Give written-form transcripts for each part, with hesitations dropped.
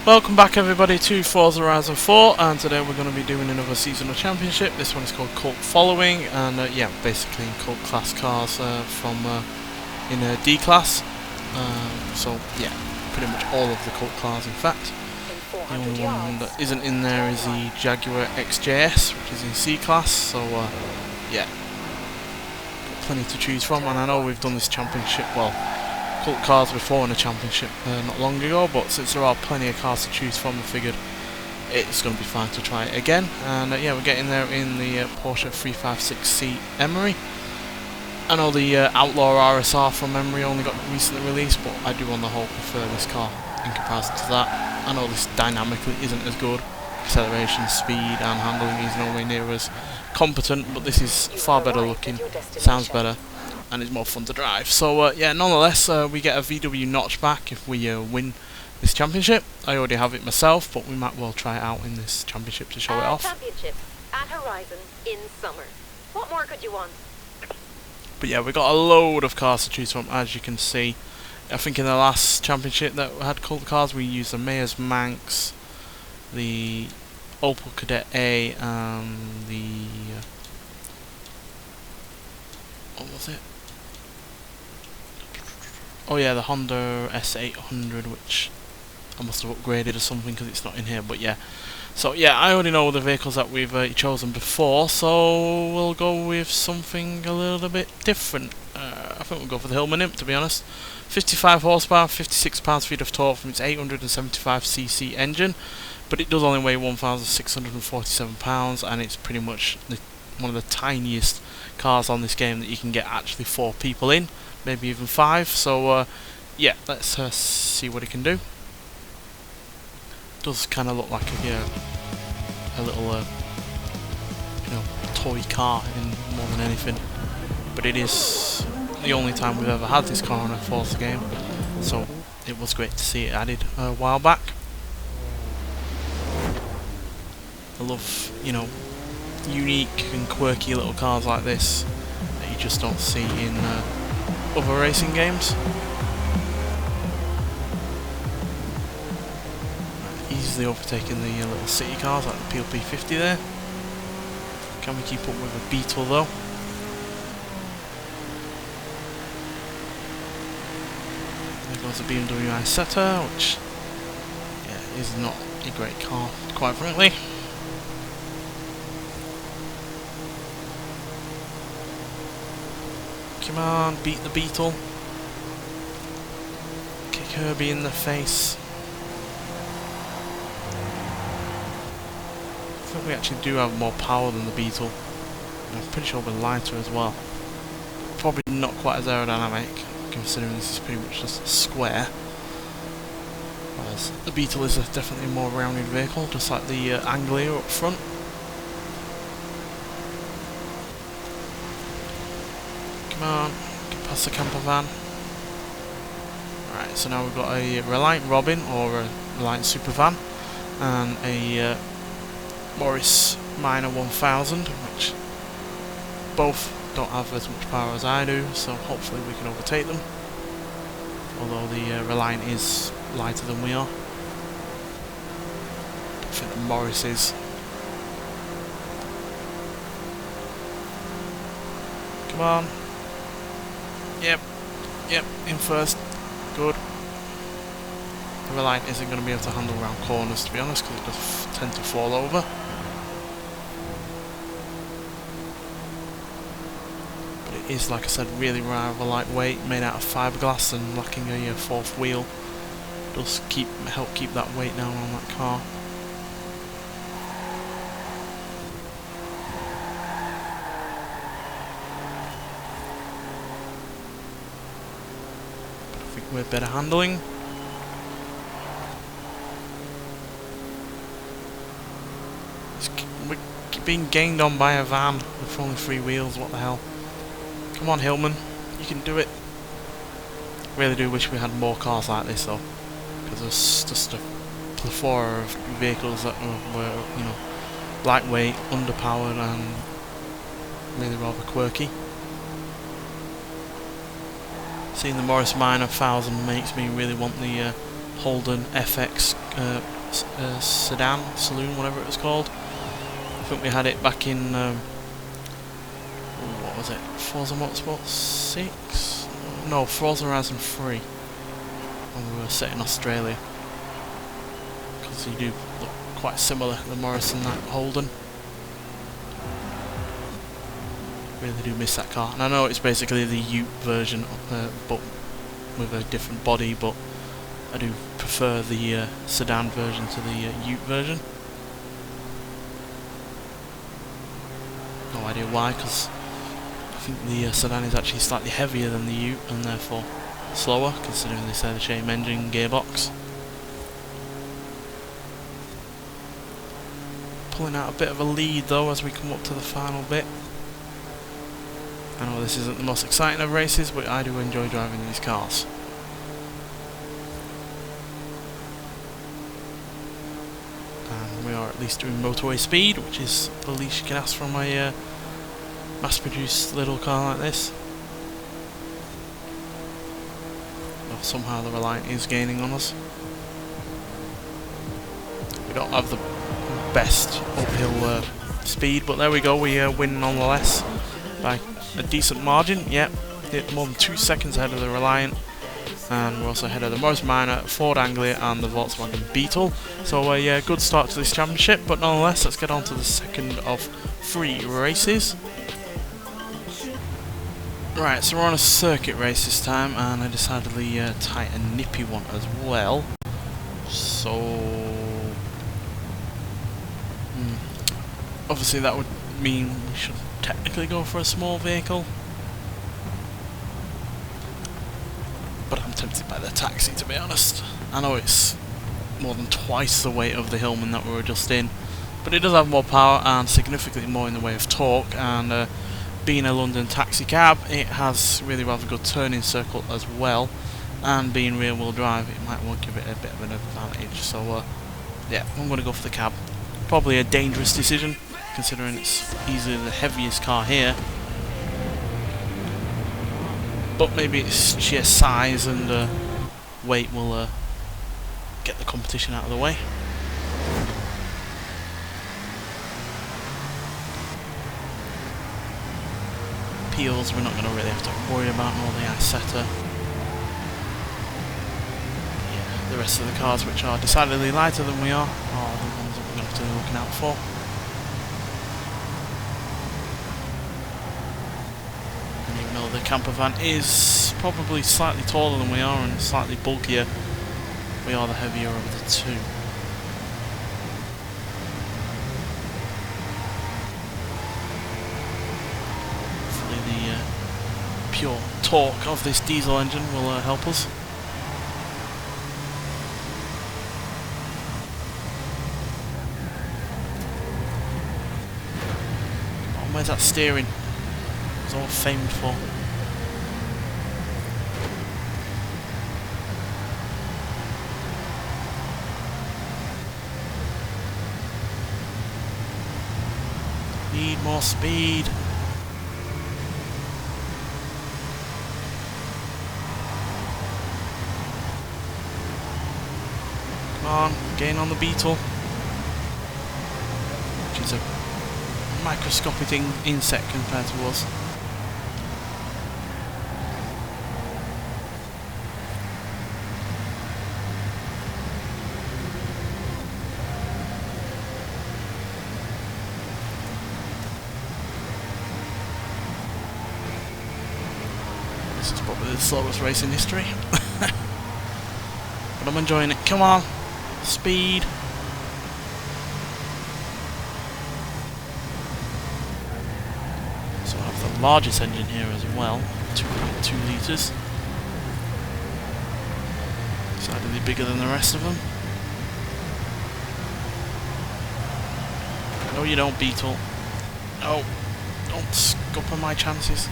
Welcome back everybody to Forza Horizon 4, and today we're going to be doing another seasonal championship. This one is called Cult Following, and yeah, basically cult class cars from in a D class. So yeah, pretty much all of the cult cars in fact. The only one that isn't in there is the Jaguar XJS, which is in C class, so yeah, got plenty to choose from. And I know we've done this championship, well, cult cars before in a championship not long ago, but since there are plenty of cars to choose from, I figured it's going to be fine to try it again. And yeah, we're getting there in the Porsche 356C Emery. I know the Outlaw RSR from Emery only got recently released, but I do on the whole prefer this car in comparison to that. I know this dynamically isn't as good, acceleration, speed and handling is nowhere near as competent, but this is far better looking, sounds better, and it's more fun to drive. So yeah, nonetheless, we get a VW notch back if we win this championship. I already have it myself, but we might well try it out in this championship to show it off. Championship at Horizon in summer. What more could you want? But yeah, we got a load of cars to choose from, as you can see. I think in the last championship that had cult cars, we used the Mayor's Manx, the Opel Kadett A, and the what was it? Oh yeah, the Honda S800, which I must have upgraded or something because it's not in here, but yeah. So yeah, I already know the vehicles that we've chosen before, so we'll go with something a little bit different. I think we'll go for the Hillman Imp, to be honest. 55 horsepower, 56 pounds-feet of torque from its 875cc engine, but it does only weigh 1,647 pounds, and it's pretty much one of the tiniest cars on this game that you can get actually 4 people in, maybe even 5. So yeah, let's see what it can do. Does kind of look like a little toy car in more than anything, but it is the only time we've ever had this car on a Forza game, so it was great to see it added a while back. I love, unique and quirky little cars like this that you just don't see in other racing games. Easily overtaking the little city cars like the PLP50 there. Can we keep up with a Beetle though? There goes the BMW Isetta, which yeah, is not a great car, quite frankly. Come on, beat the Beetle. Kick Herbie in the face. I think we actually do have more power than the Beetle. And I'm pretty sure we're lighter as well. Probably not quite as aerodynamic, considering this is pretty much just a square. Whereas the Beetle is definitely a more rounded vehicle, just like the Anglia up front. Come on, get past the camper van. Alright, so now we've got a Reliant Robin, or a Reliant Supervan, and a Morris Minor 1000, which both don't have as much power as I do, so hopefully we can overtake them. Although the Reliant is lighter than we are. I think the Morris is. Come on. Yep, in first. Good. The Reliant isn't going to be able to handle round corners, to be honest, because it does tend to fall over. But it is, like I said, really rather lightweight, made out of fiberglass and lacking a fourth wheel. Does help keep that weight down on that car. But I think we're better handling. We're being gained on by a van with only 3 wheels, what the hell. Come on Hillman, you can do it. Really do wish we had more cars like this though, because there's just a plethora of vehicles that were, lightweight, underpowered and really rather quirky. Seeing the Morris Minor 1000 makes me really want the Holden FX sedan, saloon, whatever it was called. I think we had it back in, what was it, Forza Motorsport 6? No, Forza Horizon 3, when we were set in Australia. Because you do look quite similar, the Morris and that Holden. Really do miss that car, and I know it's basically the Ute version, but with a different body, but I do prefer the sedan version to the Ute version. No idea why, because I think the sedan is actually slightly heavier than the Ute and therefore slower, considering they say the same engine gearbox. Pulling out a bit of a lead though as we come up to the final bit. I know this isn't the most exciting of races, but I do enjoy driving these cars. And we are at least doing motorway speed, which is the least you can ask from a mass-produced little car like this. Well, somehow the Reliant is gaining on us. We don't have the best uphill speed, but there we go, we win nonetheless by a decent margin. Yep, hit more than 2 seconds ahead of the Reliant, and we're also ahead of the Morris Minor, Ford Anglia and the Volkswagen Beetle. So a good start to this championship, but nonetheless let's get on to the second of 3 races. Right, so we're on a circuit race this time, and I decidedly tie a nippy one as well. So obviously that would mean we should technically go for a small vehicle, but I'm tempted by the taxi, to be honest. I know it's more than twice the weight of the Hillman that we were just in, but it does have more power and significantly more in the way of torque, and being a London taxi cab, it has really rather good turning circle as well, and being rear wheel drive, it might well give it a bit of an advantage. So yeah, I'm going to go for the cab. Probably a dangerous decision, considering it's easily the heaviest car here, but maybe its sheer size and weight will get the competition out of the way. Peels we're not going to really have to worry about, nor the Isetta. Yeah, the rest of the cars, which are decidedly lighter than we are the ones that we're going to have to be looking out for. The camper van is probably slightly taller than we are and slightly bulkier. We are the heavier of the two. Hopefully the pure torque of this diesel engine will help us. Oh, where's that steering? It's all famed for. Need more speed. Come on, gain on the Beetle, which is a microscopic insect compared to us. This is probably the slowest race in history. But I'm enjoying it. Come on. Speed. So I have the largest engine here as well. 2.2 litres. Decidedly bigger than the rest of them. No, you don't, Beetle. No. Don't scupper my chances.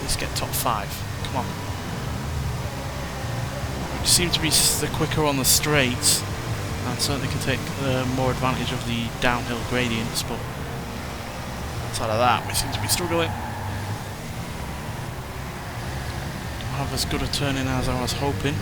Let's get top 5. Come on. We seem to be the quicker on the straights, and certainly can take more advantage of the downhill gradients, but outside of that, we seem to be struggling. have as good a turn-in as I was hoping.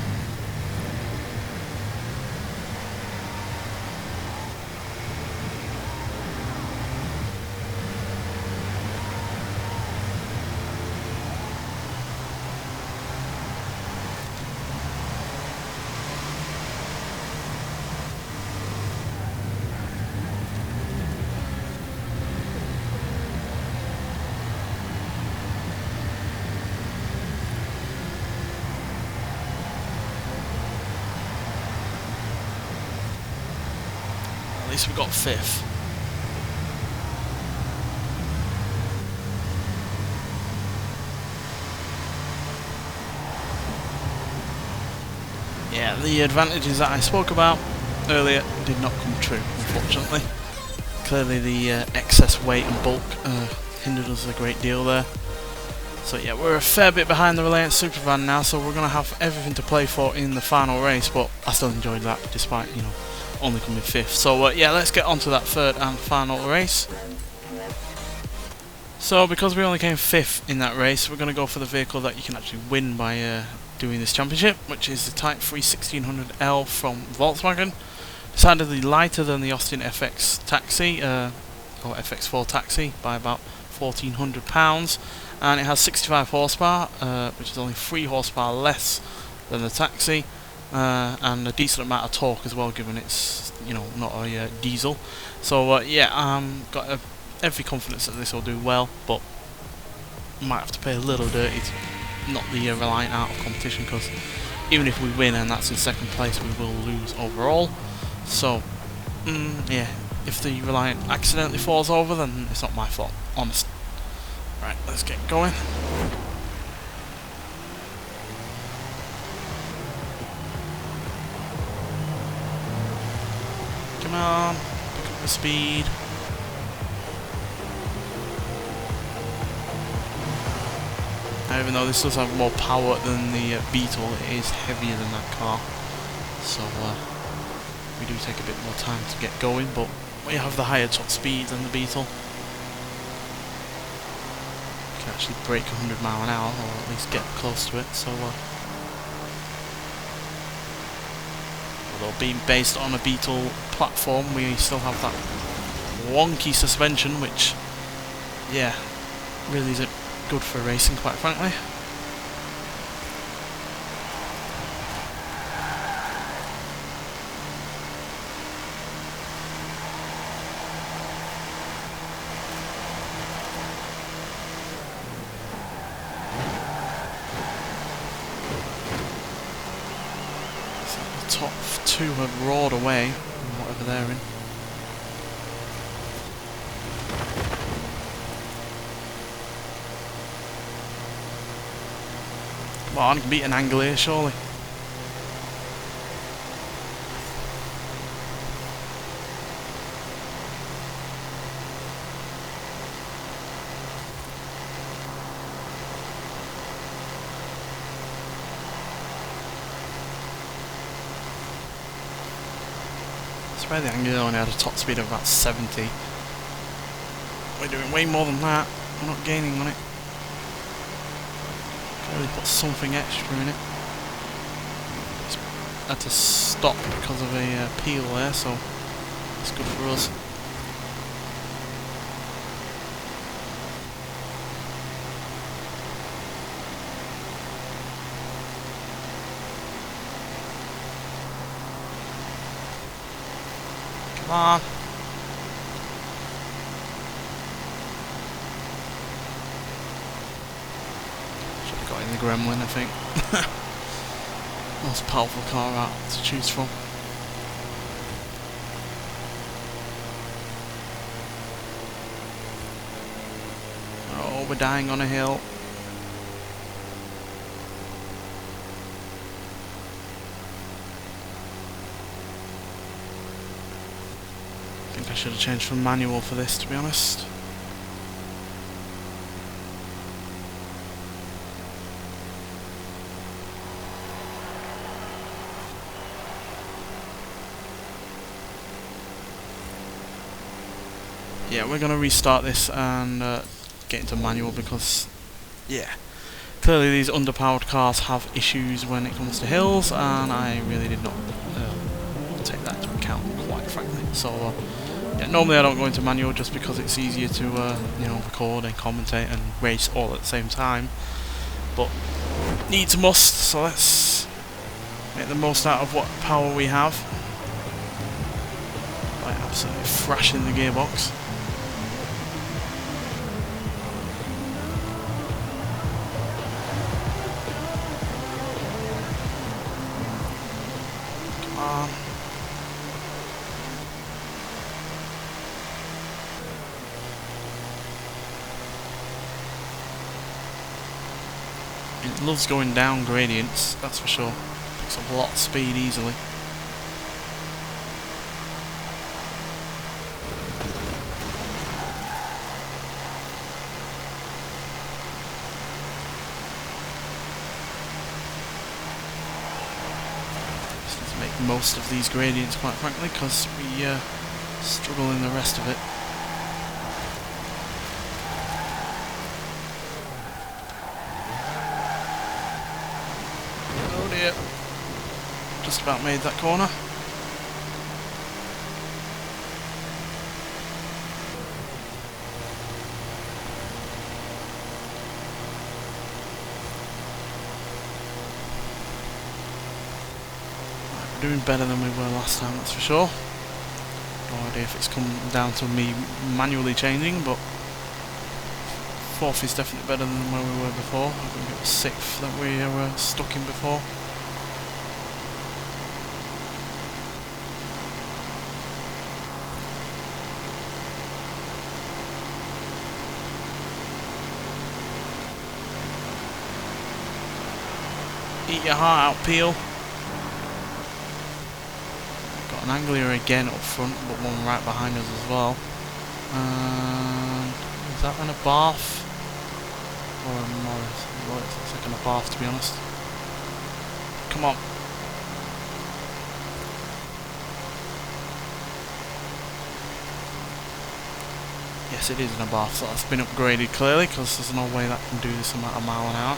At least we got 5th. Yeah, the advantages that I spoke about earlier did not come true, unfortunately. Clearly the excess weight and bulk hindered us a great deal there. So yeah, we're a fair bit behind the Reliant Supervan now, so we're going to have everything to play for in the final race, but I still enjoyed that despite, you know, only coming 5th. So yeah, let's get on to that 3rd and final race. So because we only came 5th in that race, we're going to go for the vehicle that you can actually win by doing this championship, which is the Type 3 1600L from Volkswagen. Decidedly lighter than the Austin FX Taxi, or FX4 Taxi, by about £1,400, and it has 65 horsepower, which is only 3 horsepower less than the Taxi, and a decent amount of torque as well, given it's, you know, not a diesel. So yeah, got every confidence that this will do well, but might have to pay a little dirty to knock the Reliant out of competition, because even if we win and that's in 2nd place, we will lose overall. So yeah, if the Reliant accidentally falls over, then it's not my fault, honest. Right, let's get going. Come on, pick up the speed. Even though this does have more power than the Beetle, it is heavier than that car. So we do take a bit more time to get going, but we have the higher top speed than the Beetle. We can actually break 100 mile an hour, or at least get close to it. So although being based on a Beetle platform, we still have that wonky suspension, which, yeah, really isn't good for racing, quite frankly. So the top 2 have roared away, whatever they're in. Well, I can beat an angle here, surely. I swear the angle only had a top speed of about 70. We're doing way more than that. We're not gaining on it. Really put something extra in it. Just had to stop because of a peel there, so it's good for us. Come on. In the Gremlin, I think. Most powerful car out to choose from. Oh, we're dying on a hill. I think I should have changed from manual for this, to be honest. Yeah, we're going to restart this and get into manual because, yeah, Clearly these underpowered cars have issues when it comes to hills, and I really did not take that into account, quite frankly. So yeah, normally I don't go into manual just because it's easier to you know, record and commentate and race all at the same time. But needs must, so let's make the most out of what power we have by absolutely thrashing the gearbox. Come on. It loves going down gradients, that's for sure. Picks up a lot of speed easily. Just need to make most of these gradients, quite frankly, because we struggle in the rest of it. Oh dear. Just about made that corner. Right, we're doing better than we were last time, that's for sure. No idea if it's come down to me manually changing, but fourth is definitely better than where we were before. I think it was sixth that we were stuck in before. Eat your heart out, Peel. Got an angle here again up front, but one right behind us as well. Is that an Abarth? Or a Morris? Well, it looks like an Abarth, to be honest. Come on. Yes, it is an Abarth, so that's been upgraded clearly, because there's no way that can do this amount of mile an hour.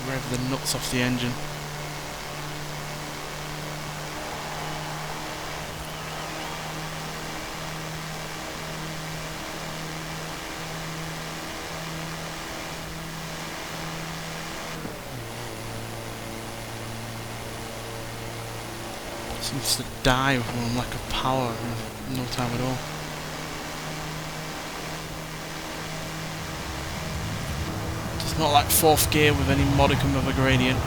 Rev the nuts off the engine. Seems to die from lack of power in no time at all. Not like fourth gear with any modicum of a gradient,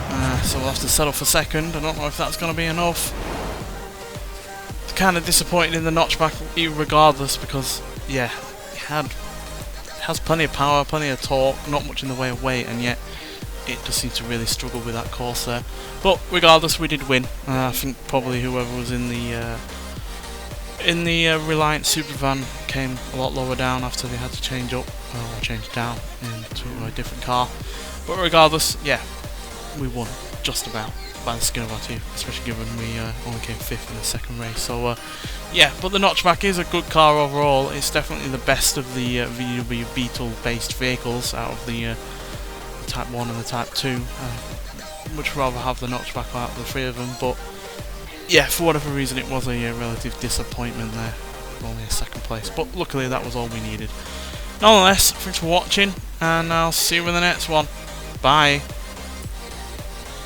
so we'll have to settle for second. I don't know if that's going to be enough. It's kind of disappointing in the notchback regardless, because yeah, it has plenty of power, plenty of torque, not much in the way of weight, and yet it just seemed to really struggle with that course there. But regardless, we did win. I think probably whoever was in the Reliant Supervan came a lot lower down after they had to change up, or change down into a different car. But regardless, yeah, we won just about by the skin of our teeth, especially given we only came fifth in the second race. So yeah, but the notchback is a good car overall. It's definitely the best of the VW Beetle based vehicles out of the Type 1 and the Type 2. Much rather have the notchback out of the three of them, but yeah, for whatever reason it was a relative disappointment there, only a second place, but luckily that was all we needed. Nonetheless, thanks for watching, and I'll see you in the next one. Bye.